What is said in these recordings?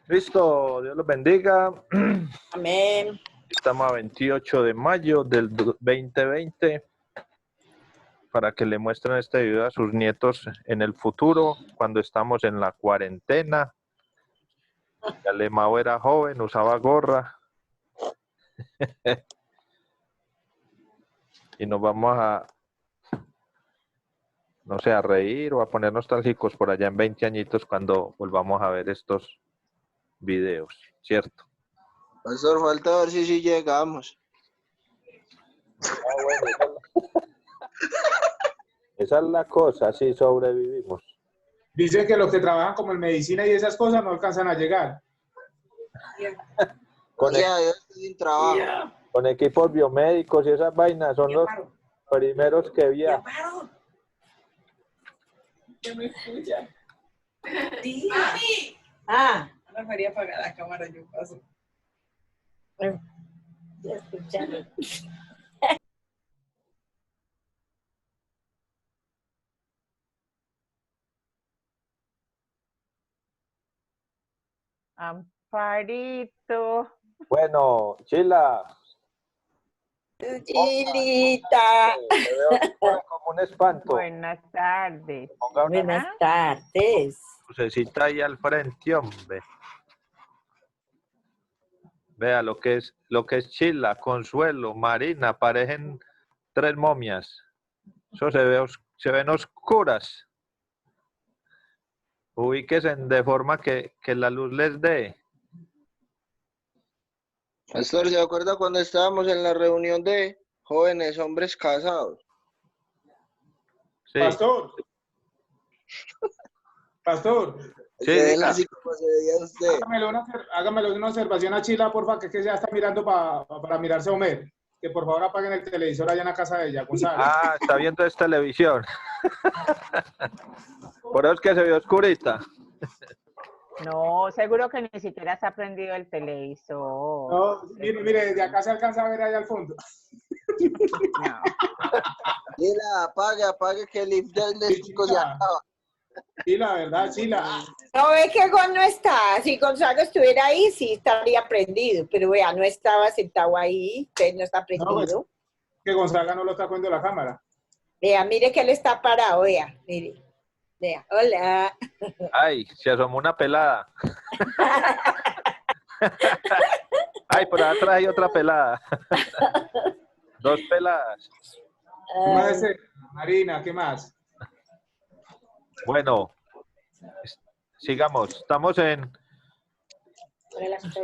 Listo, Dios los bendiga. Amén. Estamos a 28 de mayo del 2020 para que le muestren este video a sus nietos en el futuro, cuando estamos en la cuarentena. Alemão era joven, usaba gorra. Y nos vamos a, no sé, a reír o a poner nostálgicos por allá en 20 añitos cuando volvamos a ver estos videos, ¿cierto? Pastor, falta ver si llegamos. Esa es la cosa, sí sobrevivimos. Dicen que los que trabajan como en medicina y esas cosas no alcanzan a llegar. Con, Ya, yo estoy sin trabajo. con equipos biomédicos y esas vainas son los primeros que viajan. ¿Qué me escucha? ¡Mami! Ah, Ana María apaga la cámara, yo paso. ya escucharon. Amparito. Bueno, Chila. Chilita. Te veo como un espanto. Buenas tardes. Ponga una Buenas tardes. lucecita ahí al frente, hombre. Vea lo que es Chila, Consuelo, Marina, parecen tres momias. Eso se ven oscuras. Ubíquense de forma que la luz les dé. Pastor, ¿se acuerda cuando estábamos en la reunión de jóvenes hombres casados? Sí. Pastor. Pastor. Sí, Se ve diga. así como se veía usted. Hágamele una observación a Chila, porfa, que ya está mirando para mirarse a Homer. Que por favor apaguen el televisor allá en la casa de ella, Gonzalo. Ah, está viendo esta televisión. Por eso es que se ve oscurita. No, seguro que ni siquiera se ha prendido el televisor. No, mire, desde acá se alcanza a ver allá al fondo. No. Chila, apague que el internet eléctrico se acaba. Sí, la verdad, Chila. No ve que Gon no está. Si Gonzalo estuviera ahí, sí estaría prendido. Pero vea, no estaba sentado ahí. Usted no está prendido. No, pues, que Gonzaga no lo está poniendo la cámara. Vea, mire que él está parado. Vea, mire. Vea, hola. Ay, se asomó una pelada. Ay, por atrás hay otra pelada. Dos peladas. ¿Qué más es eso? Marina, ¿qué más? Bueno, sigamos. Estamos en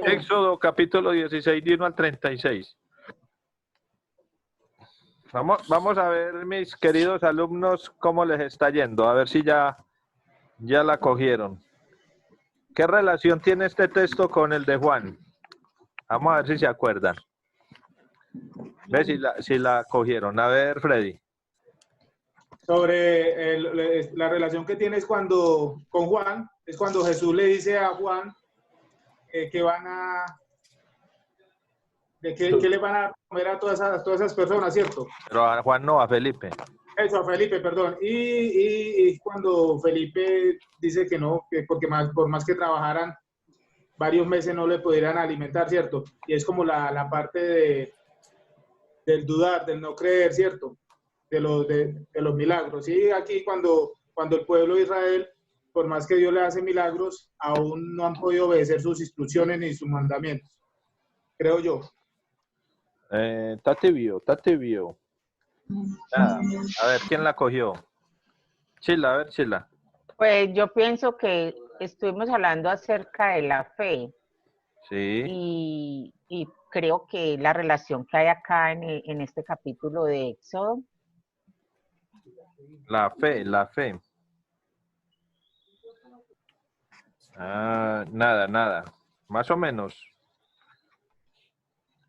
Éxodo capítulo 16, de 1 al 36. Vamos a ver, mis queridos alumnos, cómo les está yendo. A ver si ya la cogieron. ¿Qué relación tiene este texto con el de Juan? Vamos a ver si se acuerdan. Ve si la cogieron. A ver, Freddy. Sobre la relación que tienes con Juan, es cuando Jesús le dice a Juan que van a... ¿Qué le van a comer a todas esas personas, cierto? Pero a Juan no, a Felipe. Eso, a Felipe, perdón. Y cuando Felipe dice que no, que porque por más que trabajaran varios meses no le pudieran alimentar, ¿cierto? Y es como la parte del dudar, del no creer, ¿cierto? De los milagros. Y aquí cuando el pueblo de Israel, por más que Dios le hace milagros, aún no han podido obedecer sus instrucciones ni sus mandamientos. Creo yo. Está tibio. Ah, a ver, ¿quién la cogió? Chila, a ver, Chila. Pues yo pienso que estuvimos hablando acerca de la fe Sí. y creo que la relación que hay acá en este capítulo de Éxodo. La fe. Ah, nada. Más o menos.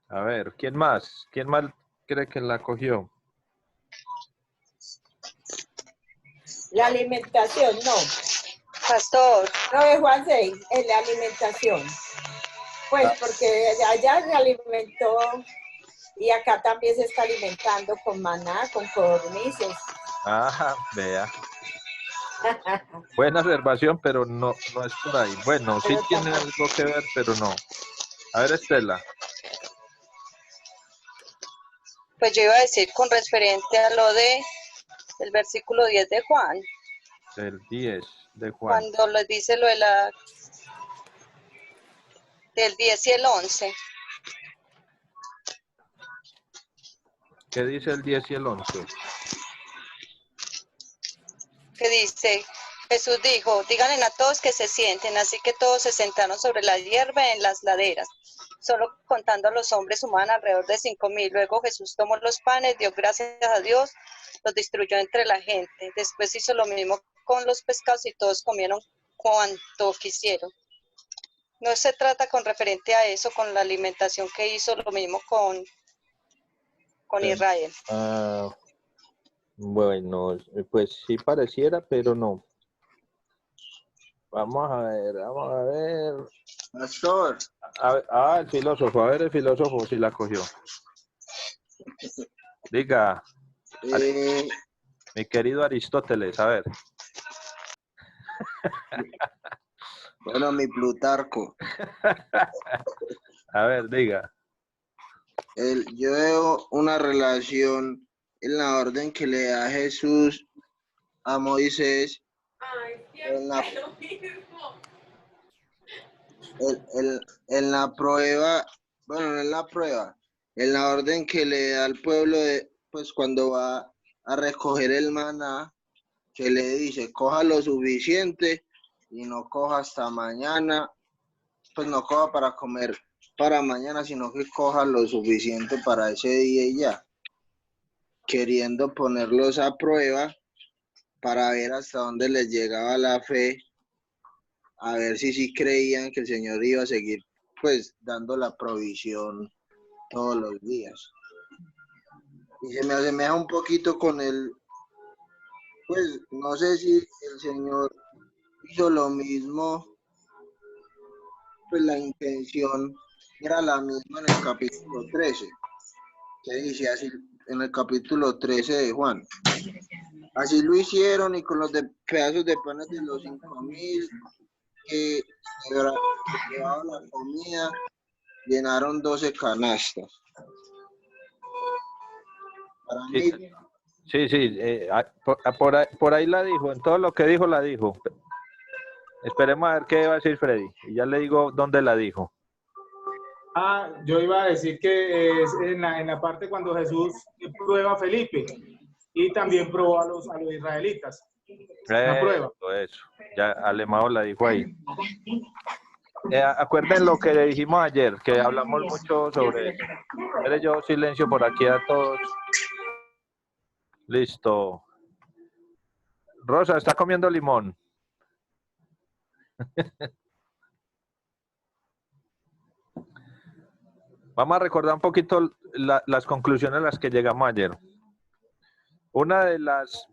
A ver, ¿quién más? ¿Quién más cree que la cogió? La alimentación, no. Pastor, No es Juan 6, es la alimentación. Pues porque allá se alimentó y acá también se está alimentando con maná, con codornices. Ajá, vea. Buena observación, pero no, no es por ahí. Bueno, sí Pero tiene tampoco. algo que ver, pero no. A ver, Estela, Pues yo iba a decir con referente a lo de el versículo 10 de Juan, el 10 de Juan. cuando les dice lo de del 10 y el 11, ¿Qué dice el 10 y el 11? que dice, Jesús dijo, díganle a todos que se sienten, así que todos se sentaron sobre la hierba en las laderas, solo contando a los hombres humanos alrededor de 5,000. Luego Jesús tomó los panes, dio gracias a Dios, los distribuyó entre la gente. Después hizo lo mismo con los pescados y todos comieron cuanto quisieron. No se trata con referente a eso, con la alimentación que hizo lo mismo con Israel. Bueno, pues sí pareciera, pero no. Vamos a ver, vamos a ver. Pastor, El filósofo, a ver el filósofo si la cogió. Diga, eh, mi querido Aristóteles, a ver. bueno, mi Plutarco, A ver, diga. yo veo una relación en la orden que le da Jesús a Moisés Ay, en la, siempre lo mismo. en la prueba, bueno, no en la prueba, en la orden que le da al pueblo, pues cuando va a recoger el maná, que le dice, coja lo suficiente y no coja hasta mañana, pues no coja para comer para mañana, sino que coja lo suficiente para ese día y ya, queriendo ponerlos a prueba para ver hasta dónde les llegaba la fe, a ver si sí creían que el Señor iba a seguir pues dando la provisión todos los días. Y se me asemeja un poquito con el, pues no sé si el Señor hizo lo mismo, pues la intención era la misma en el capítulo 13, que dice así en el capítulo 13 de Juan. Así lo hicieron y con los pedazos de panes de los 5,000 que llevaban la comida, llenaron 12 canastas. Para mí, Sí, por ahí la dijo, en todo lo que dijo la dijo. Esperemos a ver qué va a decir Freddy. Y ya le digo dónde la dijo. Yo iba a decir que es en la parte cuando Jesús prueba a Felipe y también probó a los israelitas. Una prueba. Eso. Ya Alemão la dijo ahí. Acuerden lo que le dijimos ayer, que hablamos mucho sobre eso. Pero yo silencio por aquí a todos. Listo. Rosa, está comiendo limón. Vamos a recordar un poquito las conclusiones a las que llegamos ayer. Una de las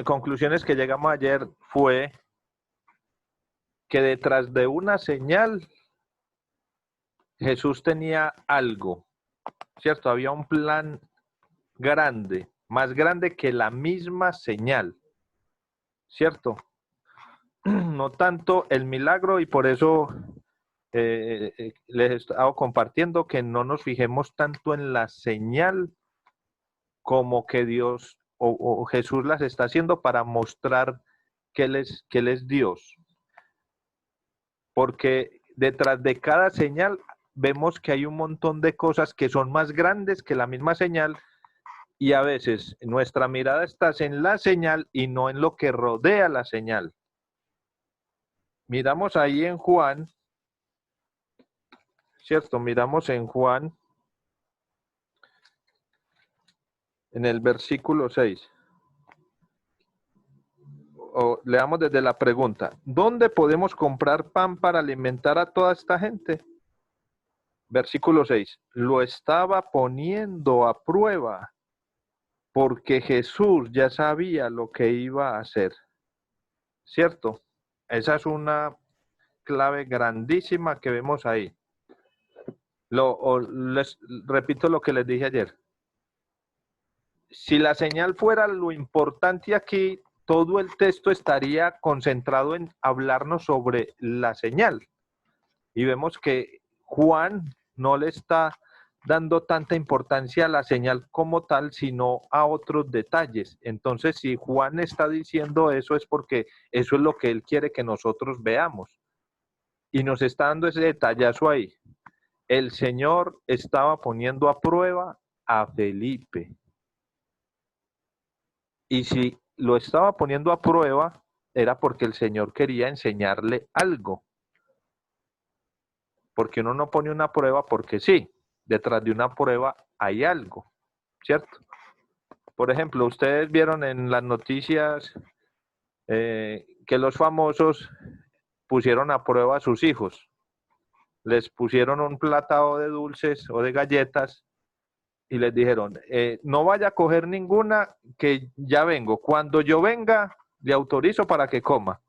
conclusiones que llegamos ayer fue que detrás de una señal Jesús tenía algo, ¿cierto? Había un plan grande, más grande que la misma señal, ¿cierto? No tanto el milagro, y por eso les he estado compartiendo que no nos fijemos tanto en la señal como que Dios o Jesús las está haciendo para mostrar que Él es Dios. Porque detrás de cada señal vemos que hay un montón de cosas que son más grandes que la misma señal, y a veces nuestra mirada está en la señal y no en lo que rodea la señal. Miramos ahí en Juan, ¿cierto? Miramos en Juan, en el versículo 6. O leamos desde la pregunta: ¿dónde podemos comprar pan para alimentar a toda esta gente? Versículo 6. Lo estaba poniendo a prueba porque Jesús ya sabía lo que iba a hacer. ¿Cierto? Esa es una clave grandísima que vemos ahí. Les repito lo que les dije ayer. Si la señal fuera lo importante aquí, todo el texto estaría concentrado en hablarnos sobre la señal. Y vemos que Juan no le está dando tanta importancia a la señal como tal, sino a otros detalles. Entonces, si Juan está diciendo eso es porque eso es lo que él quiere que nosotros veamos. Y nos está dando ese detallazo ahí. El Señor estaba poniendo a prueba a Felipe. Y si lo estaba poniendo a prueba, era porque el Señor quería enseñarle algo. Porque uno no pone una prueba porque sí. Detrás de una prueba hay algo, ¿cierto? Por ejemplo, ustedes vieron en las noticias que los famosos pusieron a prueba a sus hijos. Les pusieron un platado de dulces o de galletas y les dijeron, no vaya a coger ninguna, que ya vengo. Cuando yo venga, le autorizo para que coma.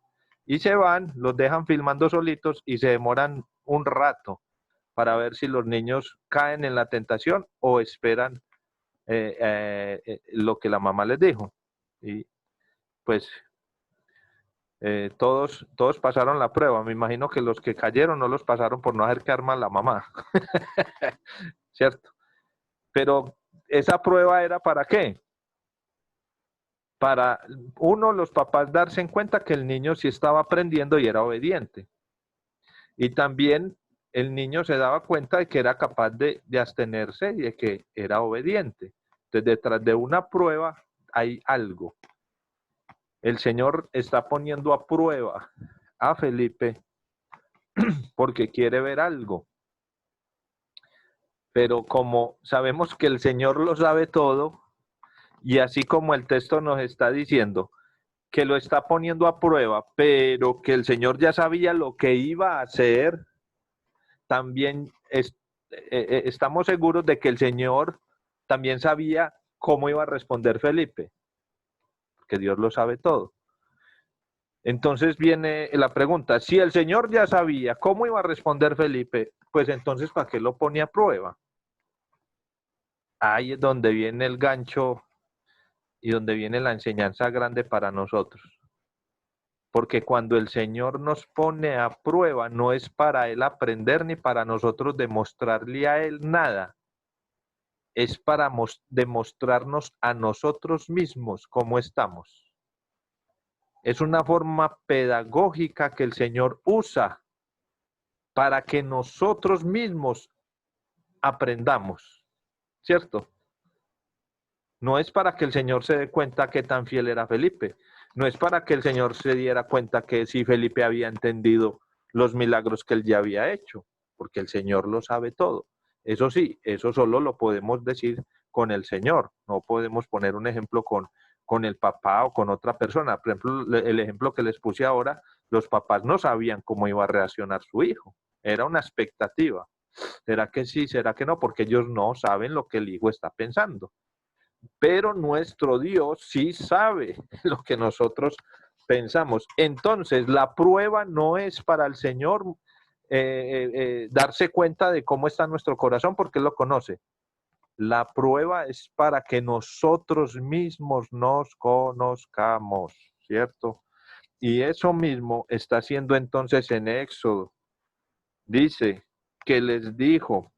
Y se van, los dejan filmando solitos y se demoran un rato para ver si los niños caen en la tentación o esperan lo que la mamá les dijo. Y pues todos pasaron la prueba. Me imagino que los que cayeron no los pasaron por no hacer quedar mal la mamá. ¿Cierto? Pero esa prueba era ¿para qué? Para, uno, los papás darse en cuenta que el niño sí estaba aprendiendo y era obediente. Y también el niño se daba cuenta de que era capaz de abstenerse y de que era obediente. Entonces, detrás de una prueba hay algo. El Señor está poniendo a prueba a Felipe porque quiere ver algo. Pero como sabemos que el Señor lo sabe todo, y así como el texto nos está diciendo que lo está poniendo a prueba, pero que el Señor ya sabía lo que iba a hacer, también estamos seguros de que el Señor también sabía cómo iba a responder Felipe, porque Dios lo sabe todo. Entonces viene la pregunta, si el Señor ya sabía cómo iba a responder Felipe, pues entonces ¿para qué lo pone a prueba? Ahí es donde viene el gancho y donde viene la enseñanza grande para nosotros. Porque cuando el Señor nos pone a prueba, no es para Él aprender ni para nosotros demostrarle a Él nada. Es para demostrarnos a nosotros mismos cómo estamos. Es una forma pedagógica que el Señor usa para que nosotros mismos aprendamos, ¿cierto? No es para que el Señor se dé cuenta qué tan fiel era Felipe. No es para que el Señor se diera cuenta que si Felipe había entendido los milagros que él ya había hecho, porque el Señor lo sabe todo. Eso sí, eso solo lo podemos decir con el Señor. No podemos poner un ejemplo con el papá o con otra persona. Por ejemplo, el ejemplo que les puse ahora, los papás no sabían cómo iba a reaccionar su hijo. Era una expectativa. ¿Será que sí? ¿Será que no? Porque ellos no saben lo que el hijo está pensando. Pero nuestro Dios sí sabe lo que nosotros pensamos. Entonces, la prueba no es para el Señor darse cuenta de cómo está nuestro corazón, porque Él lo conoce. La prueba es para que nosotros mismos nos conozcamos, ¿cierto? Y eso mismo está haciendo entonces en Éxodo. Dice que les dijo,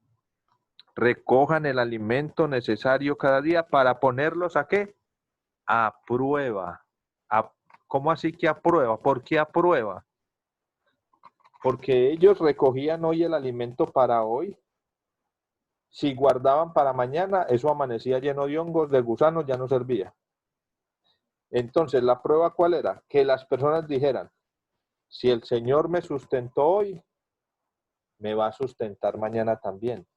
recojan el alimento necesario cada día para ponerlos ¿a qué? A prueba. ¿Cómo así que a prueba? ¿Por qué a prueba? Porque ellos recogían hoy el alimento para hoy. Si guardaban para mañana, eso amanecía lleno de hongos, de gusanos, ya no servía. Entonces, ¿la prueba cuál era? Que las personas dijeran, si el Señor me sustentó hoy, me va a sustentar mañana también.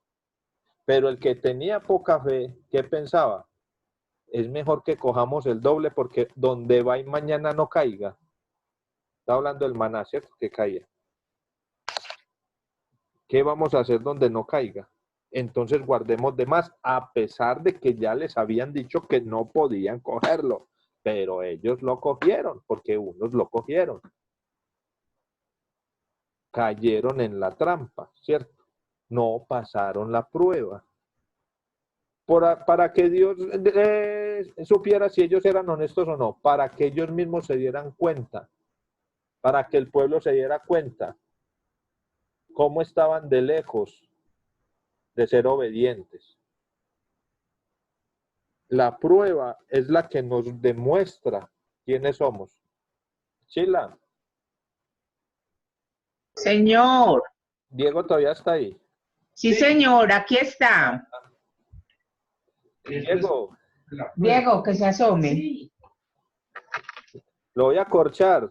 Pero el que tenía poca fe, ¿qué pensaba? Es mejor que cojamos el doble porque donde va y mañana no caiga. Está hablando del maná, ¿cierto? Que caía. ¿Qué vamos a hacer donde no caiga? Entonces guardemos de más, a pesar de que ya les habían dicho que no podían cogerlo. Pero ellos lo cogieron, porque unos lo cogieron. Cayeron en la trampa, ¿cierto? No pasaron la prueba. para que Dios supiera si ellos eran honestos o no, para que ellos mismos se dieran cuenta, para que el pueblo se diera cuenta cómo estaban de lejos de ser obedientes. La prueba es la que nos demuestra quiénes somos. Chila, Señor, Diego todavía está ahí. sí, señor, aquí está. Diego, Diego, que se asome. lo voy a corchar.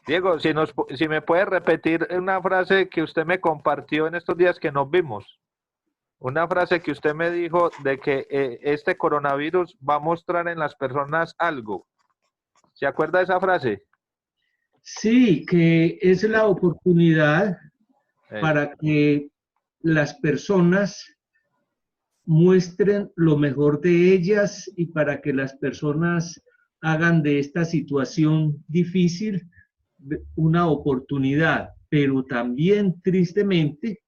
Diego, si me puede repetir una frase que usted me compartió en estos días que nos vimos. Una frase que usted me dijo de que este coronavirus va a mostrar en las personas algo. ¿Se acuerda de esa frase? Sí, que es la oportunidad para que las personas muestren lo mejor de ellas y para que las personas hagan de esta situación difícil una oportunidad, pero también tristemente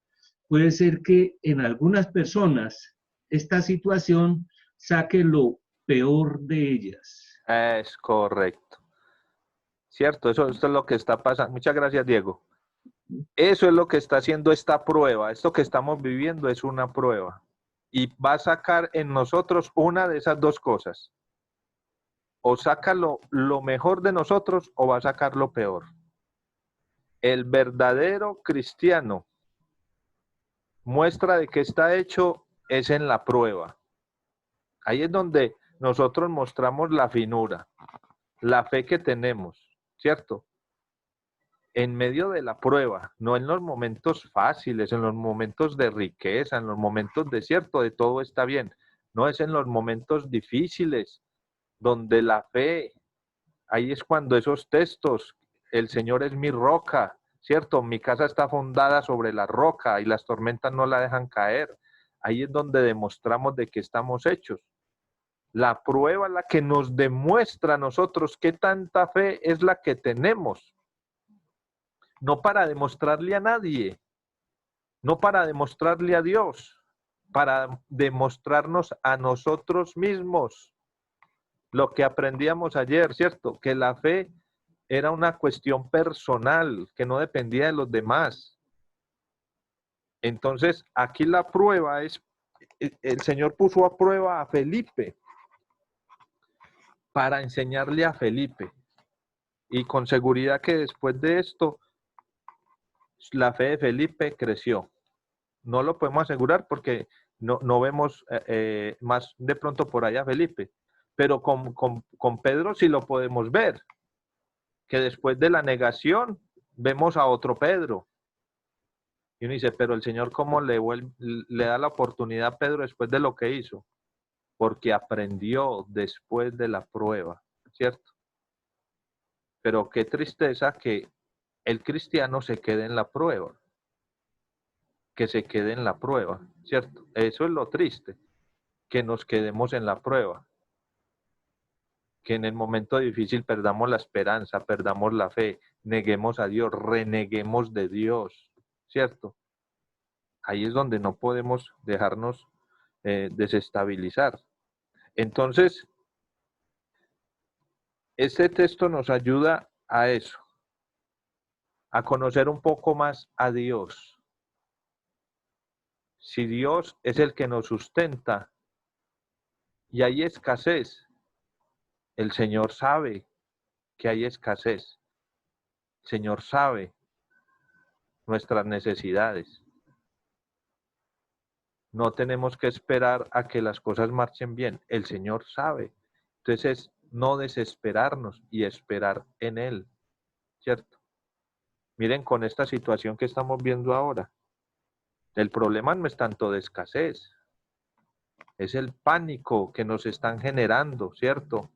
puede ser que en algunas personas esta situación saque lo peor de ellas. Es correcto. Cierto, esto es lo que está pasando. Muchas gracias, Diego. Eso es lo que está haciendo esta prueba. Esto que estamos viviendo es una prueba. Y va a sacar en nosotros una de esas dos cosas. O saca lo mejor de nosotros o va a sacar lo peor. El verdadero cristiano muestra de que está hecho es en la prueba. Ahí es donde nosotros mostramos la finura, la fe que tenemos, ¿cierto? En medio de la prueba, no en los momentos fáciles, en los momentos de riqueza, en los momentos de cierto, de todo está bien. No es en los momentos difíciles, donde la fe, ahí es cuando esos textos, el Señor es mi roca, ¿cierto? Mi casa está fundada sobre la roca y las tormentas no la dejan caer. Ahí es donde demostramos de que estamos hechos. La prueba es la que nos demuestra a nosotros qué tanta fe es la que tenemos. No para demostrarle a nadie, no para demostrarle a Dios, para demostrarnos a nosotros mismos. Lo que aprendíamos ayer, ¿cierto? Que la fe era una cuestión personal, que no dependía de los demás. Entonces, aquí la prueba es, el Señor puso a prueba a Felipe para enseñarle a Felipe. Y con seguridad que después de esto, la fe de Felipe creció. No lo podemos asegurar porque no vemos más de pronto por allá Felipe. Pero con Pedro sí lo podemos ver. Que después de la negación vemos a otro Pedro. Y uno dice, pero el Señor ¿cómo le da la oportunidad a Pedro después de lo que hizo? Porque aprendió después de la prueba, ¿cierto? Pero qué tristeza que el cristiano se quede en la prueba. Que se quede en la prueba, ¿cierto? Eso es lo triste, que nos quedemos en la prueba. Que en el momento difícil perdamos la esperanza, perdamos la fe, neguemos a Dios, reneguemos de Dios, ¿cierto? Ahí es donde no podemos dejarnos desestabilizar. Entonces, este texto nos ayuda a eso, a conocer un poco más a Dios. Si Dios es el que nos sustenta y hay escasez, el Señor sabe que hay escasez. El Señor sabe nuestras necesidades. No tenemos que esperar a que las cosas marchen bien. El Señor sabe. Entonces es no desesperarnos y esperar en Él, ¿cierto? Miren con esta situación que estamos viendo ahora. El problema no es tanto de escasez. Es el pánico que nos están generando, ¿cierto?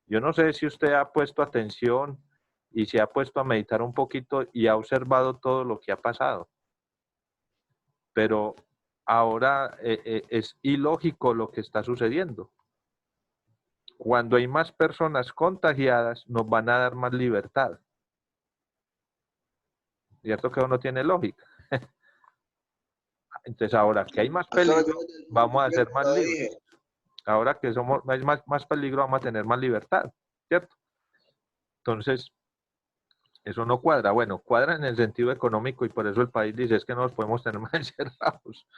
Yo no sé si usted ha puesto atención y se ha puesto a meditar un poquito y ha observado todo lo que ha pasado. Pero ahora es ilógico lo que está sucediendo. Cuando hay más personas contagiadas, nos van a dar más libertad. ¿Cierto que no tiene lógica? Entonces ahora que hay más peligro, vamos a ser más libres. Ahora que hay más peligro, vamos a tener más libertad, ¿cierto? Entonces, eso no cuadra. Bueno, cuadra en el sentido económico y por eso el país dice es que no nos podemos tener más encerrados.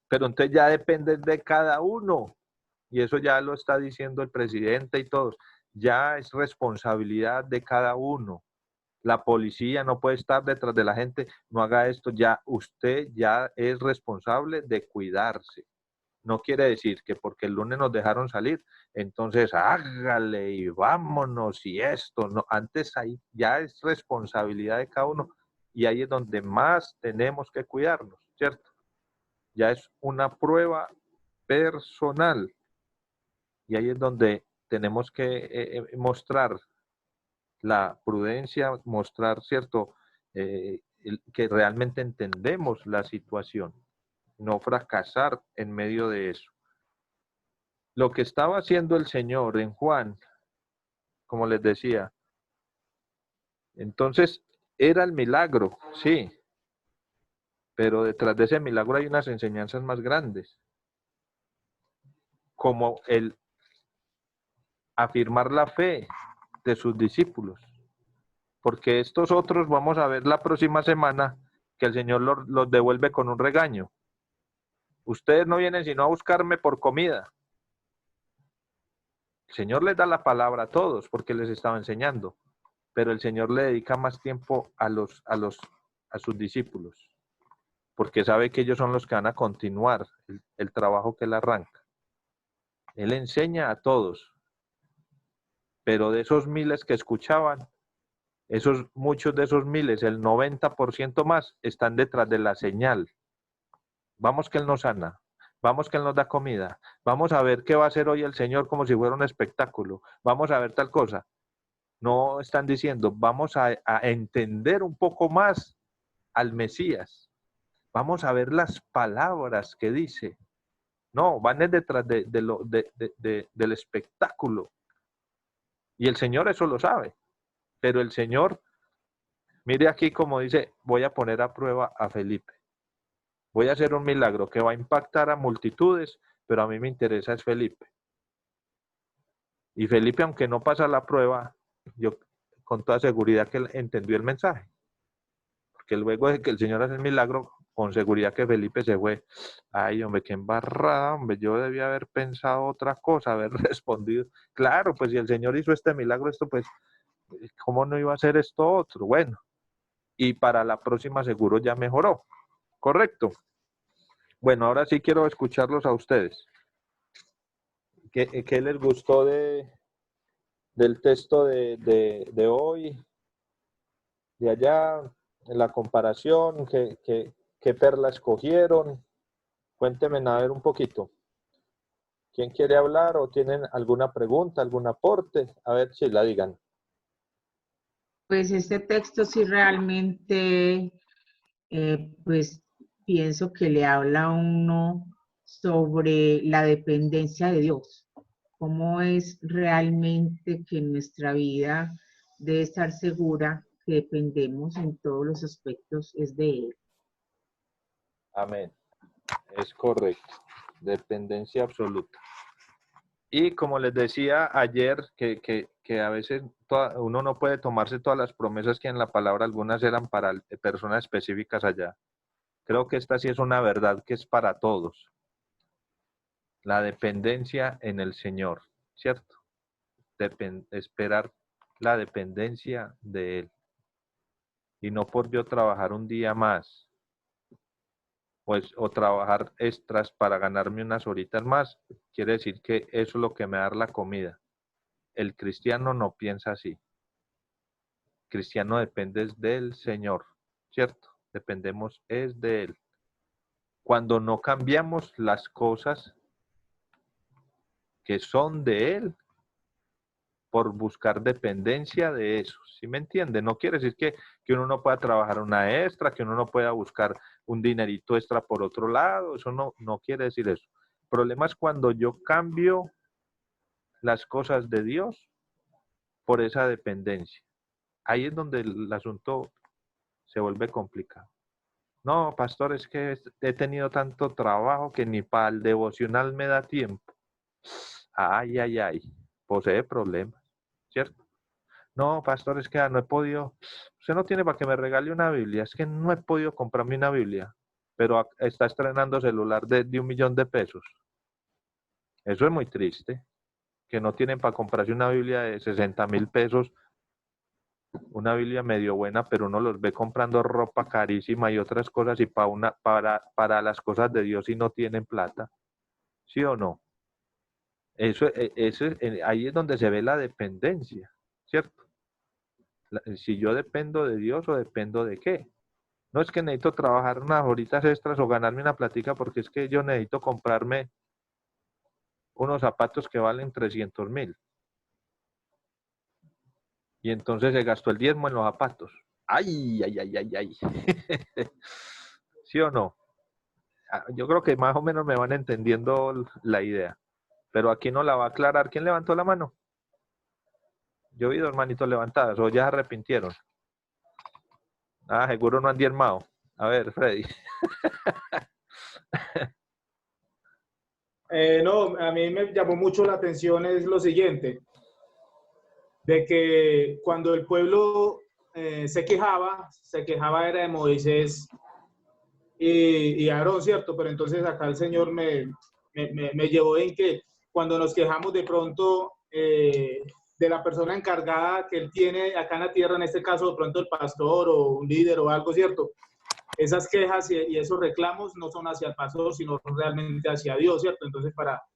Pero entonces ya depende de cada uno. Y eso ya lo está diciendo el presidente y todos. Ya es responsabilidad de cada uno. La policía no puede estar detrás de la gente, no haga esto. Ya usted ya es responsable de cuidarse. No quiere decir que porque el lunes nos dejaron salir, entonces hágale y vámonos y esto. No, antes ahí ya es responsabilidad de cada uno y ahí es donde más tenemos que cuidarnos, ¿cierto? Ya es una prueba personal y ahí es donde tenemos que mostrar la prudencia, mostrar, ¿cierto? Que realmente entendemos la situación, no fracasar en medio de eso. Lo que estaba haciendo el Señor en Juan, como les decía, entonces era el milagro, sí, pero detrás de ese milagro hay unas enseñanzas más grandes, como el afirmar la fe de sus discípulos, porque estos otros vamos a ver la próxima semana que el Señor los devuelve con un regaño. Ustedes no vienen sino a buscarme por comida. El Señor les da la palabra a todos porque les estaba enseñando, pero el Señor le dedica más tiempo a sus discípulos, porque sabe que ellos son los que van a continuar el trabajo que él arranca. Él enseña a todos, pero de esos miles que escuchaban, muchos de esos miles, el 90% más, están detrás de la señal. Vamos que él nos sana, vamos que él nos da comida, vamos a ver qué va a hacer hoy el Señor como si fuera un espectáculo, vamos a ver tal cosa. No están diciendo, vamos a entender un poco más al Mesías. Vamos a ver las palabras que dice. No, van detrás del espectáculo. Y el Señor eso lo sabe. Pero el Señor, mire aquí como dice, voy a poner a prueba a Felipe. Voy a hacer un milagro que va a impactar a multitudes, pero a mí me interesa es Felipe. Y Felipe, aunque no pasa la prueba, yo con toda seguridad que él entendió el mensaje. Porque luego de que el Señor hace el milagro, con seguridad que Felipe se fue. Ay, hombre, qué embarrada, hombre, yo debía haber pensado otra cosa, haber respondido. Claro, pues si el Señor hizo este milagro, esto pues, ¿cómo no iba a hacer esto otro? Bueno, y para la próxima seguro ya mejoró. Correcto. Bueno, ahora sí quiero escucharlos a ustedes. ¿Qué les gustó del texto de hoy, de allá, en la comparación? ¿Qué perla escogieron? Cuéntenme a ver un poquito. ¿Quién quiere hablar o tienen alguna pregunta, algún aporte? A ver si la digan. Pues este texto sí realmente, pues pienso que le habla a uno sobre la dependencia de Dios. Cómo es realmente que nuestra vida debe estar segura que dependemos en todos los aspectos es de Él. Amén. Es correcto. Dependencia absoluta. Y como les decía ayer, que a veces uno no puede tomarse todas las promesas que en la palabra algunas eran para personas específicas allá. Creo que esta sí es una verdad que es para todos. La dependencia en el Señor, ¿cierto? Esperar la dependencia de Él. Y no por yo trabajar un día más, pues, o trabajar extras para ganarme unas horitas más, quiere decir que eso es lo que me da la comida. El cristiano no piensa así. El cristiano depende del Señor, ¿cierto? Dependemos es de Él. Cuando no cambiamos las cosas que son de Él por buscar dependencia de eso, ¿sí me entiende? No quiere decir que uno no pueda trabajar una extra, que uno no pueda buscar un dinerito extra por otro lado, eso no quiere decir eso. El problema es cuando yo cambio las cosas de Dios por esa dependencia. Ahí es donde el asunto se vuelve complicado. No, pastor, es que he tenido tanto trabajo que ni para el devocional me da tiempo. Ay, ay, ay, posee problemas, ¿cierto? No, pastor, es que no he podido, usted no tiene para que me regale una Biblia, es que no he podido comprarme una Biblia, pero está estrenando celular de 1.000.000 de pesos. Eso es muy triste, que no tienen para comprarse una Biblia de 60.000 pesos, una Biblia medio buena, pero uno los ve comprando ropa carísima y otras cosas y para las cosas de Dios y no tienen plata. ¿Sí o no? Ahí es donde se ve la dependencia, ¿cierto? Si yo dependo de Dios o dependo de qué. No es que necesito trabajar unas horitas extras o ganarme una platica porque es que yo necesito comprarme unos zapatos que valen 300.000. Y entonces se gastó el diezmo en los zapatos. ¡Ay, ay, ay, ay, ay! ¿Sí o no? Yo creo que más o menos me van entendiendo la idea. Pero aquí no la va a aclarar. ¿Quién levantó la mano? Yo vi 2 manitos levantadas. ¿O ya se arrepintieron? Ah, seguro no han diezmado. A ver, Freddy. No, a mí me llamó mucho la atención es lo siguiente, de que cuando el pueblo se quejaba era de Moisés y Aarón, ¿cierto? Pero entonces acá el Señor me llevó en que cuando nos quejamos de pronto de la persona encargada que él tiene acá en la tierra, en este caso de pronto el pastor o un líder o algo, ¿cierto? Esas quejas y esos reclamos no son hacia el pastor, sino realmente hacia Dios, ¿cierto? Entonces,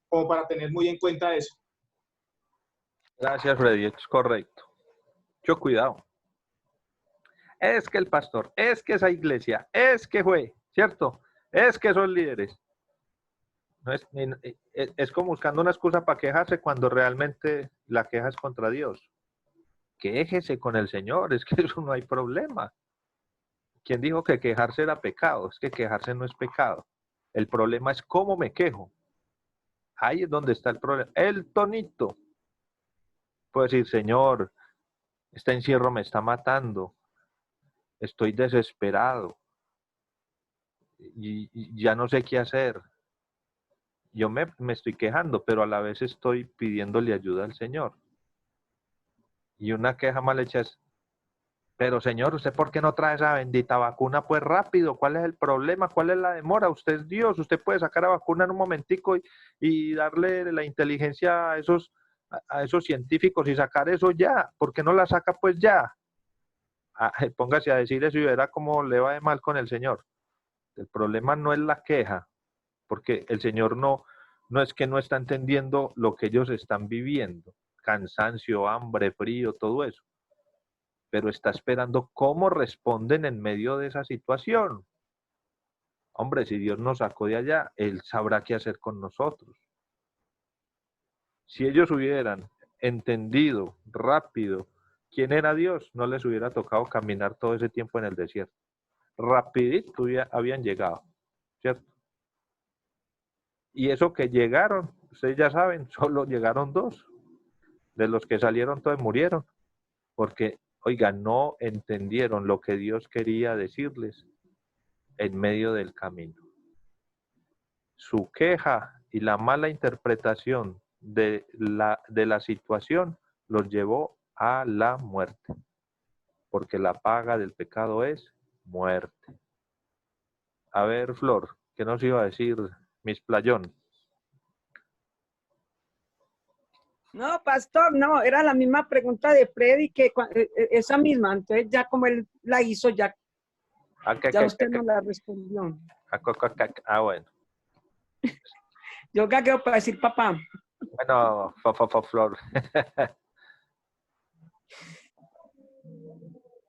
como para tener muy en cuenta eso. Gracias, Freddy. Es correcto. Mucho cuidado. Es que el pastor, es que esa iglesia, es que fue, ¿cierto? Es que son líderes. No es como buscando una excusa para quejarse cuando realmente la queja es contra Dios. Quéjese con el Señor, es que eso no hay problema. ¿Quién dijo que quejarse era pecado? Es que quejarse no es pecado. El problema es cómo me quejo. Ahí es donde está el problema. El tonito puede decir, Señor, este encierro me está matando. Estoy desesperado. Y ya no sé qué hacer. Yo me estoy quejando, pero a la vez estoy pidiéndole ayuda al Señor. Y una queja mal hecha es, pero Señor, ¿usted por qué no trae esa bendita vacuna pues rápido? ¿Cuál es el problema? ¿Cuál es la demora? Usted es Dios, usted puede sacar la vacuna en un momentico y darle la inteligencia a esos científicos y sacar eso ya. ¿Por qué no la saca pues ya? Póngase a decir eso y verá cómo le va de mal con el Señor. El problema no es la queja, porque el Señor no es que no está entendiendo lo que ellos están viviendo, cansancio, hambre, frío, todo eso, pero está esperando cómo responden en medio de esa situación. Hombre, si Dios nos sacó de allá, Él sabrá qué hacer con nosotros. Si ellos hubieran entendido rápido quién era Dios, no les hubiera tocado caminar todo ese tiempo en el desierto. Rapidito ya habían llegado, ¿cierto? Y eso que llegaron, ustedes ya saben, solo llegaron 2. De los que salieron todos murieron. Porque, oiga, no entendieron lo que Dios quería decirles en medio del camino. Su queja y la mala interpretación de la situación los llevó a la muerte. Porque la paga del pecado es muerte. A ver, Flor, ¿qué nos iba a decir Miss Playón? No, pastor, no, era la misma pregunta de Freddy que esa misma, entonces ya como él la hizo, ya usted no la respondió. Bueno. Yo gagueo para decir papá. Bueno, Flor.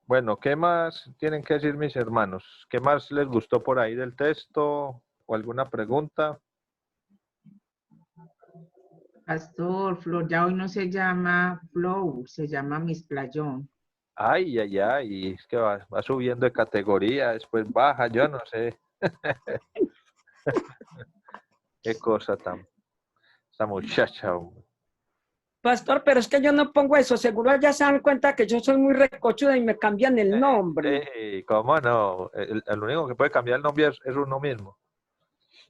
Bueno, ¿qué más tienen que decir mis hermanos? ¿Qué más les gustó por ahí del texto o alguna pregunta? Pastor, Flor, ya hoy no se llama Flow, se llama Miss Playón. Ay, ay, ay, es que va subiendo de categoría, después baja, yo no sé. Qué cosa esta muchacha, hombre. Pastor, pero es que yo no pongo eso. Seguro ya se dan cuenta que yo soy muy recochuda y me cambian el nombre. ¿Cómo no? El único que puede cambiar el nombre es uno mismo.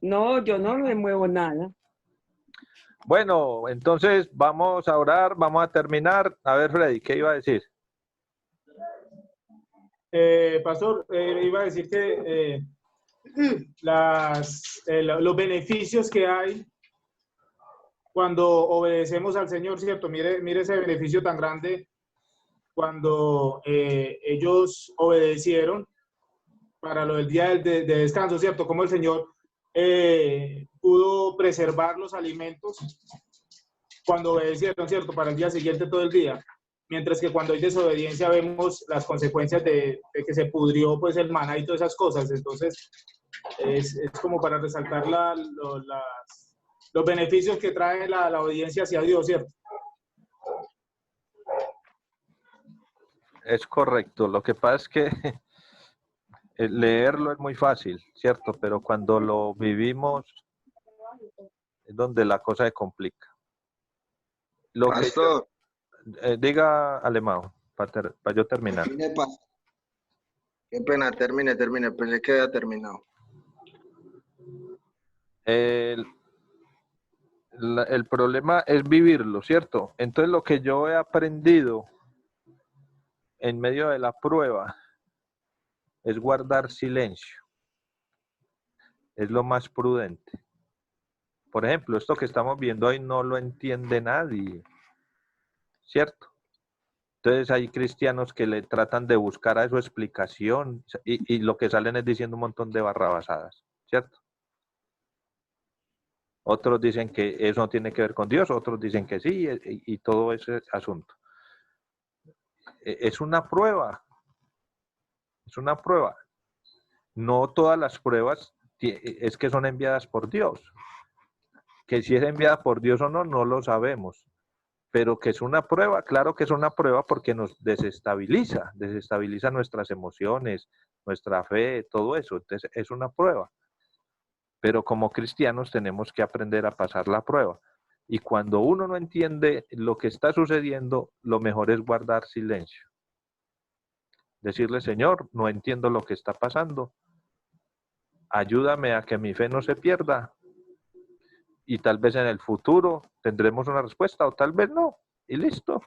No, yo no me muevo nada. Bueno, entonces vamos a orar, vamos a terminar. A ver, Freddy, ¿qué iba a decir? Pastor, iba a decir que los beneficios que hay cuando obedecemos al Señor, ¿cierto? Mire ese beneficio tan grande cuando ellos obedecieron para lo del día de descanso, ¿cierto? Como el Señor pudo preservar los alimentos cuando obedecieron, ¿cierto? Para el día siguiente todo el día. Mientras que cuando hay desobediencia vemos las consecuencias de que se pudrió pues el maná y todas esas cosas. Entonces es como para resaltar los beneficios que trae la obediencia hacia Dios, ¿cierto? Es correcto. Lo que pasa es que leerlo es muy fácil, ¿cierto? Pero cuando lo vivimos es donde la cosa se complica. Pastor. Diga, Alemão, para yo terminar. Qué pena, termine. Pensé que había terminado. El problema es vivirlo, ¿cierto? Entonces lo que yo he aprendido en medio de la prueba es guardar silencio. Es lo más prudente. Por ejemplo, esto que estamos viendo hoy no lo entiende nadie, ¿cierto? Entonces hay cristianos que le tratan de buscar a eso explicación y lo que salen es diciendo un montón de barrabasadas, ¿cierto? Otros dicen que eso no tiene que ver con Dios, otros dicen que sí, y todo ese asunto. Es una prueba. Es una prueba. No todas las pruebas es que son enviadas por Dios. Que si es enviada por Dios o no, no lo sabemos. Pero que es una prueba, claro que es una prueba porque nos desestabiliza nuestras emociones, nuestra fe, todo eso. Entonces es una prueba. Pero como cristianos tenemos que aprender a pasar la prueba. Y cuando uno no entiende lo que está sucediendo, lo mejor es guardar silencio. Decirle, Señor, no entiendo lo que está pasando. Ayúdame a que mi fe no se pierda. Y tal vez en el futuro tendremos una respuesta o tal vez no. Y listo.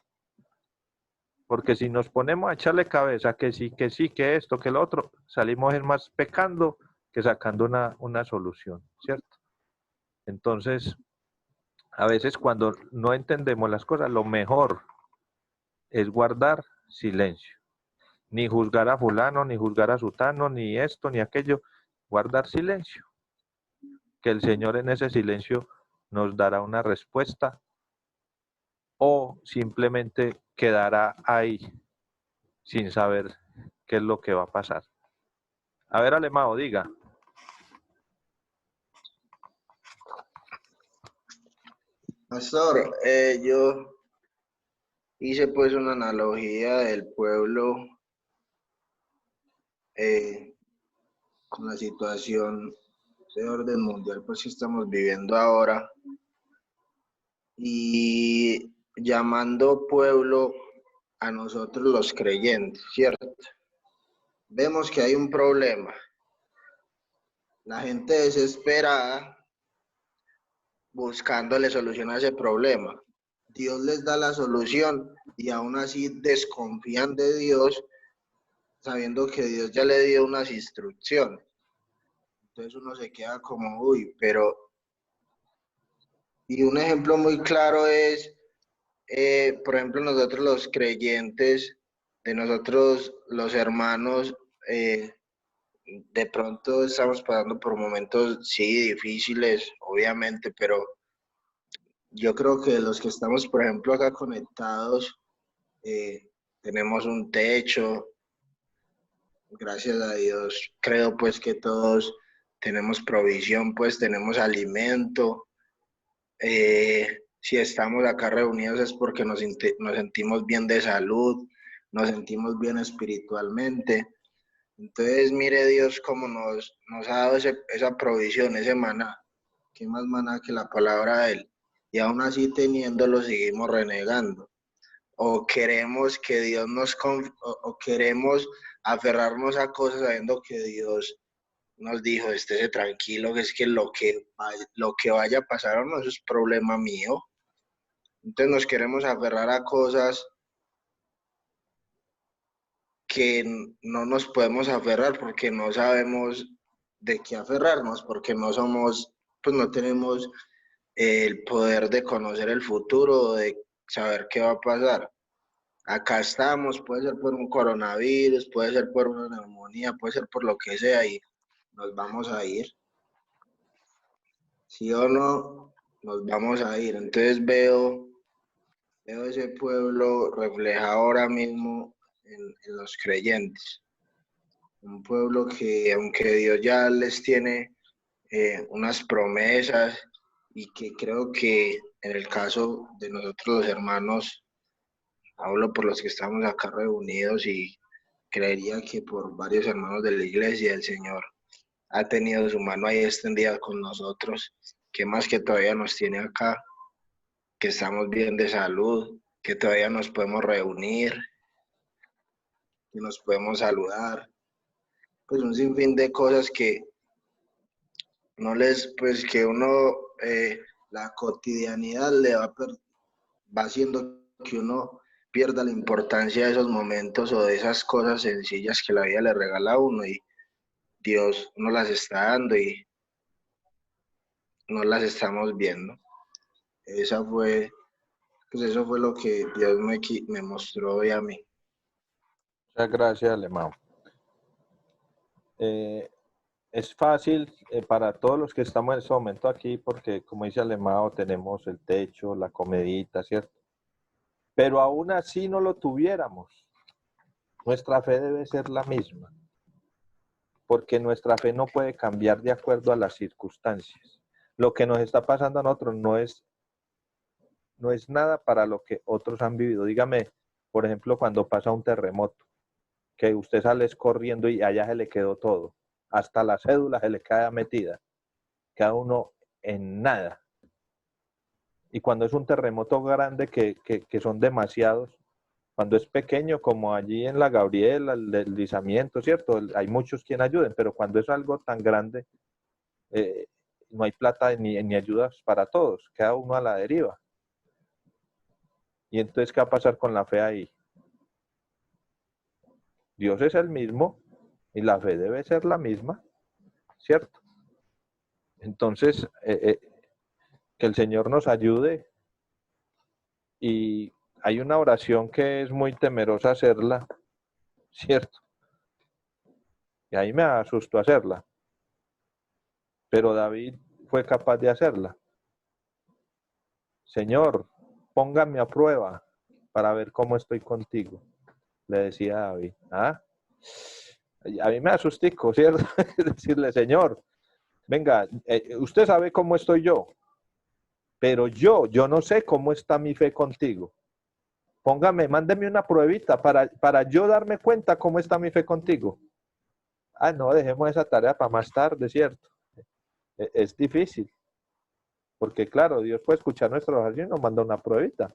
Porque si nos ponemos a echarle cabeza que sí, que esto, que lo otro, salimos más pecando que sacando una solución, ¿cierto? Entonces, a veces cuando no entendemos las cosas, lo mejor es guardar silencio. Ni juzgar a fulano, ni juzgar a sutano, ni esto, ni aquello. Guardar silencio. Que el Señor en ese silencio nos dará una respuesta o simplemente quedará ahí sin saber qué es lo que va a pasar. A ver, Alemão, diga. Pastor, yo hice pues una analogía del pueblo con la situación de orden mundial pues que estamos viviendo ahora y llamando pueblo a nosotros los creyentes, ¿cierto? Vemos que hay un problema. La gente desesperada buscándole solución a ese problema. Dios les da la solución y aún así desconfían de Dios sabiendo que Dios ya le dio unas instrucciones. Entonces uno se queda como, uy, pero... Y un ejemplo muy claro es, por ejemplo, nosotros los creyentes, de nosotros los hermanos, de pronto estamos pasando por momentos, sí, difíciles, obviamente, pero yo creo que los que estamos, por ejemplo, acá conectados, tenemos un techo, gracias a Dios, creo pues que todos tenemos provisión, pues tenemos alimento. Si estamos acá reunidos es porque nos sentimos bien de salud, nos sentimos bien espiritualmente. Entonces, mire Dios cómo nos ha dado esa provisión, ese maná. ¿Qué más maná que la palabra de Él? y aún así teniéndolo seguimos renegando. O queremos que Dios o queremos aferrarnos a cosas sabiendo que Dios nos dijo, estése tranquilo, que es que lo que vaya a pasar o no, eso es problema mío. Entonces nos queremos aferrar a cosas que no nos podemos aferrar porque no sabemos de qué aferrarnos, porque no somos, pues no tenemos el poder de conocer el futuro, de saber qué va a pasar. Acá estamos, puede ser por un coronavirus, puede ser por una neumonía, puede ser por lo que sea y nos vamos a ir. Sí o no, nos vamos a ir. Entonces veo ese pueblo reflejado ahora mismo en los creyentes. Un pueblo que aunque Dios ya les tiene unas promesas y que creo que en el caso de nosotros los hermanos, hablo por los que estamos acá reunidos y creería que por varios hermanos de la iglesia el Señor ha tenido su mano ahí extendida con nosotros, que más que todavía nos tiene acá, que estamos bien de salud, que todavía nos podemos reunir, que nos podemos saludar, pues un sinfín de cosas que no les, pues que uno, la cotidianidad va haciendo que uno pierda la importancia de esos momentos o de esas cosas sencillas que la vida le regala a uno y Dios nos las está dando y no las estamos viendo. Eso fue lo que Dios me mostró hoy a mí. Muchas gracias, Alemão. Es fácil para todos los que estamos en este momento aquí porque, como dice Alemão, tenemos el techo, la comedita, ¿cierto? Pero aún así no lo tuviéramos. Nuestra fe debe ser la misma, porque nuestra fe no puede cambiar de acuerdo a las circunstancias. Lo que nos está pasando a nosotros no es nada para lo que otros han vivido. Dígame, por ejemplo, cuando pasa un terremoto, que usted sale corriendo y allá se le quedó todo. Hasta la cédula se le queda metida. Cada uno en nada. Y cuando es un terremoto grande, que son demasiados, cuando es pequeño, como allí en la Gabriela, el deslizamiento, ¿cierto? Hay muchos quien ayuden, pero cuando es algo tan grande, no hay plata ni ayudas para todos. Queda uno a la deriva. Y entonces, ¿qué va a pasar con la fe ahí? Dios es el mismo y la fe debe ser la misma, ¿cierto? Entonces, que el Señor nos ayude. Y hay una oración que es muy temerosa hacerla, ¿cierto? Y ahí me asustó hacerla. Pero David fue capaz de hacerla. Señor, póngame a prueba para ver cómo estoy contigo, le decía David. ¿Ah? A mí me asustico, ¿cierto? Decirle, Señor, venga, usted sabe cómo estoy yo, pero yo no sé cómo está mi fe contigo. Mándeme una pruebita para yo darme cuenta cómo está mi fe contigo. Ah, no, dejemos esa tarea para más tarde, ¿cierto? Es difícil. Porque claro, Dios puede escuchar nuestra oración y nos manda una pruebita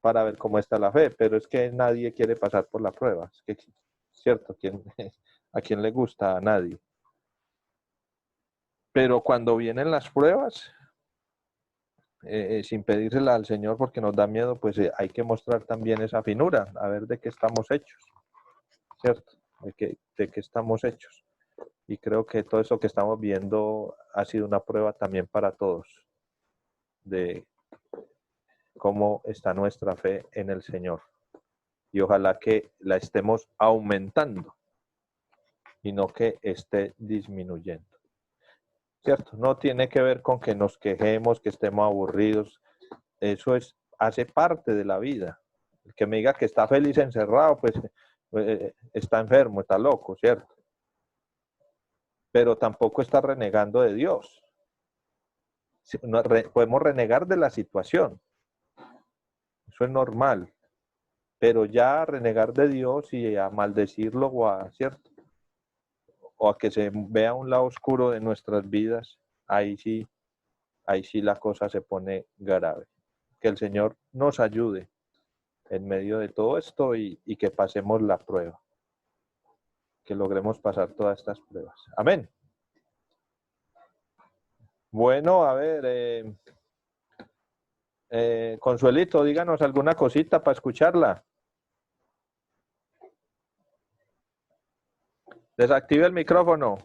para ver cómo está la fe, pero es que nadie quiere pasar por la prueba. Es que, ¿cierto? ¿A quién le gusta? A nadie. Pero cuando vienen las pruebas, sin pedírsela al Señor porque nos da miedo, pues hay que mostrar también esa finura, a ver de qué estamos hechos, ¿cierto? De qué estamos hechos. Y creo que todo eso que estamos viendo ha sido una prueba también para todos de cómo está nuestra fe en el Señor. Y ojalá que la estemos aumentando y no que esté disminuyendo. ¿Cierto? No tiene que ver con que nos quejemos, que estemos aburridos. Eso hace parte de la vida. El que me diga que está feliz encerrado, pues está enfermo, está loco, ¿cierto? Pero tampoco está renegando de Dios. Podemos renegar de la situación. Eso es normal. Pero ya renegar de Dios y a maldecirlo ¿cierto? O a que se vea un lado oscuro de nuestras vidas, ahí sí ahí sí la cosa se pone grave. Que el Señor nos ayude en medio de todo esto y que pasemos la prueba. Que logremos pasar todas estas pruebas. Amén. Bueno, a ver, Consuelito, díganos alguna cosita para escucharla. Desactive el micrófono.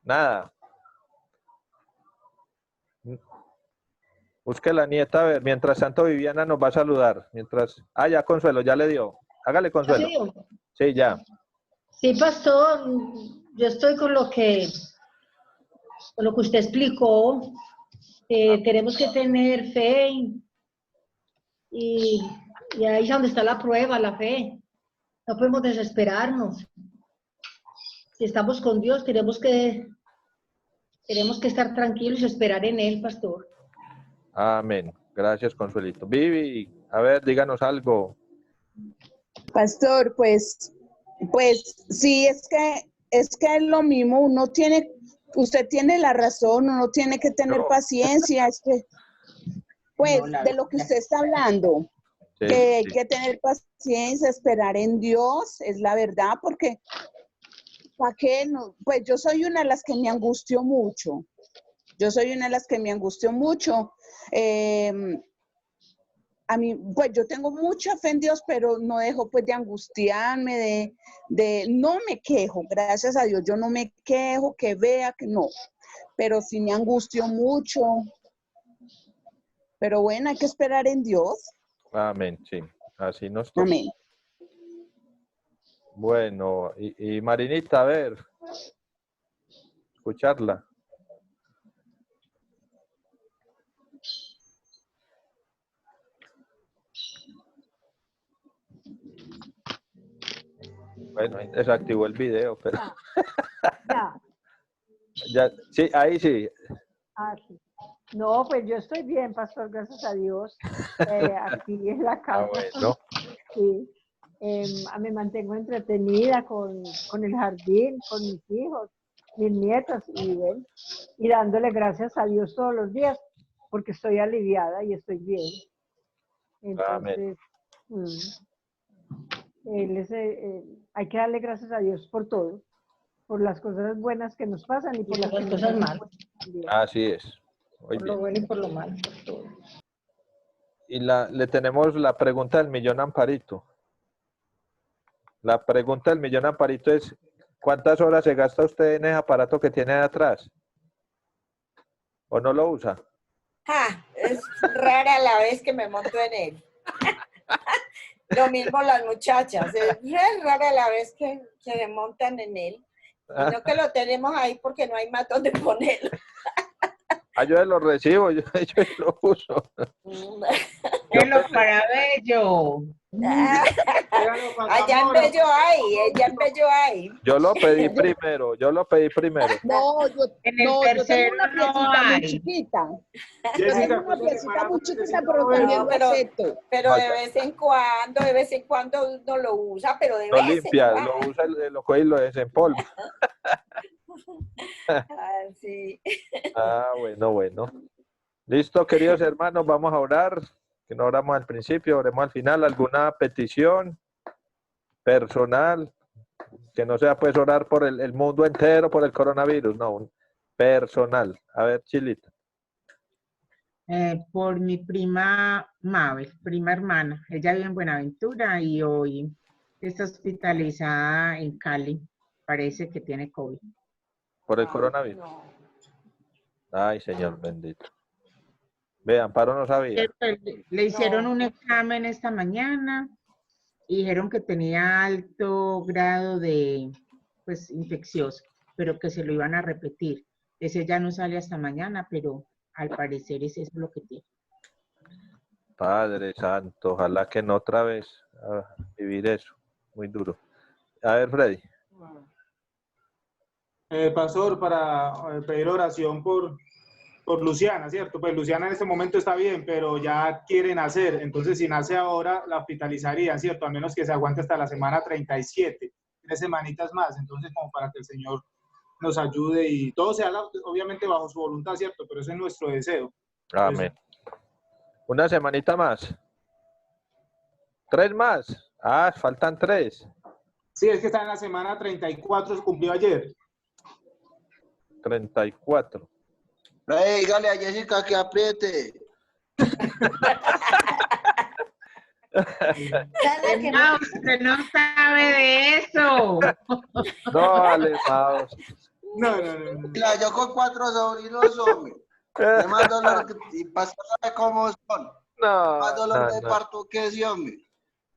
Nada. Busque la nieta, a ver. Mientras tanto, Viviana nos va a saludar. Mientras... Ah, ya, Consuelo, ya le dio. Hágale, Consuelo. Sí, ya. Sí, pastor, yo estoy con lo que usted explicó. Tenemos que tener fe y ahí es donde está la prueba, la fe. No podemos desesperarnos. Si estamos con Dios, tenemos que estar tranquilos y esperar en Él, pastor. Amén. Gracias, Consuelito. Vivi, a ver, díganos algo. Pastor, pues sí, es que es lo mismo, usted tiene la razón, uno tiene que tener paciencia, es que, pues, de lo que usted está hablando, Sí, que hay que tener paciencia, esperar en Dios, es la verdad, porque, ¿para qué no? Pues yo soy una de las que me angustió mucho, a mí, pues yo tengo mucha fe en Dios, pero no dejo pues de angustiarme, no me quejo, gracias a Dios, yo no me quejo, que vea, que no, pero sí me angustio mucho, pero bueno, hay que esperar en Dios. Amén, sí, así nos toca. Amén. Bueno, y Marinita, a ver, escucharla. Bueno, desactivó el video, pero... Ya, sí, ahí sí. Ah, sí. No, pues yo estoy bien, pastor, gracias a Dios. Aquí en la casa. Bueno. Sí. Me mantengo entretenida con el jardín, con mis hijos, mis nietos, y dándole gracias a Dios todos los días, porque estoy aliviada y estoy bien. Entonces, hay que darle gracias a Dios por todo, por las cosas buenas que nos pasan y por las cosas malas. Así es. Muy por bien. lo bueno y por lo malo, por todo. Y le tenemos la pregunta del millón, Amparito. La pregunta del millón, Amparito, es: ¿cuántas horas se gasta usted en ese aparato que tiene ahí atrás? ¿O no lo usa? Es rara la vez que me monto en él. Lo mismo las muchachas, es rara la vez que se montan en él. Y no que lo tenemos ahí porque no hay más donde ponerlo. Yo lo recibo, yo lo uso. Pelo para bello. Allá en Bello hay. Yo lo pedí primero. No, yo tengo una piecita muy chiquita. Yo tengo una piecita muy chiquita, pero también lo acepto. Pero de vez en cuando uno lo usa, pero de Lo vez limpia, en cuando. lo usa, lo coge y lo desempolva. Sí. Bueno. Listo, queridos hermanos, vamos a orar. Que no oramos al principio, oremos al final. ¿Alguna petición personal? Que no sea pues orar por el mundo entero, por el coronavirus, no, personal. A ver, Chilita. Por mi prima Mabel, prima hermana. Ella vive en Buenaventura y hoy está hospitalizada en Cali. Parece que tiene COVID. ¿Por el coronavirus? Ay, Señor bendito. Vean, Amparo no sabía. Le hicieron un examen esta mañana y dijeron que tenía alto grado de infeccioso, pero que se lo iban a repetir. Ese ya no sale hasta mañana, pero al parecer es eso lo que tiene. Padre Santo, ojalá que no otra vez vivir eso. Muy duro. A ver, Freddy. Pastor, para pedir oración por por Luciana, ¿cierto? Pues Luciana en este momento está bien, pero ya quiere nacer. Entonces, si nace ahora, la hospitalizarían, ¿cierto? A menos que se aguante hasta la semana 37, 3 semanitas más. Entonces, como para que el Señor nos ayude y todo se haga, obviamente, bajo su voluntad, ¿cierto? Pero ese es nuestro deseo. Amén. Una semanita más. 3 más. Ah, faltan 3. Sí, es que está en la semana 34, se cumplió ayer. 34. Dígale a Jessica que apriete. No, usted no sabe de eso. No, vale, Maos. No. Mira, yo con 4 sobrinos, hombre. ¿Qué más dolor? Y pasa cómo son. No, Más dolor no, de no. parto que ese, hombre.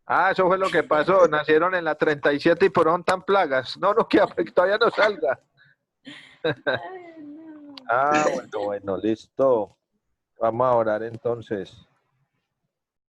Ah, eso fue lo que pasó. Nacieron en la 37 y fueron tan plagas. No, que todavía no salga. Ah, bueno, listo. Vamos a orar entonces.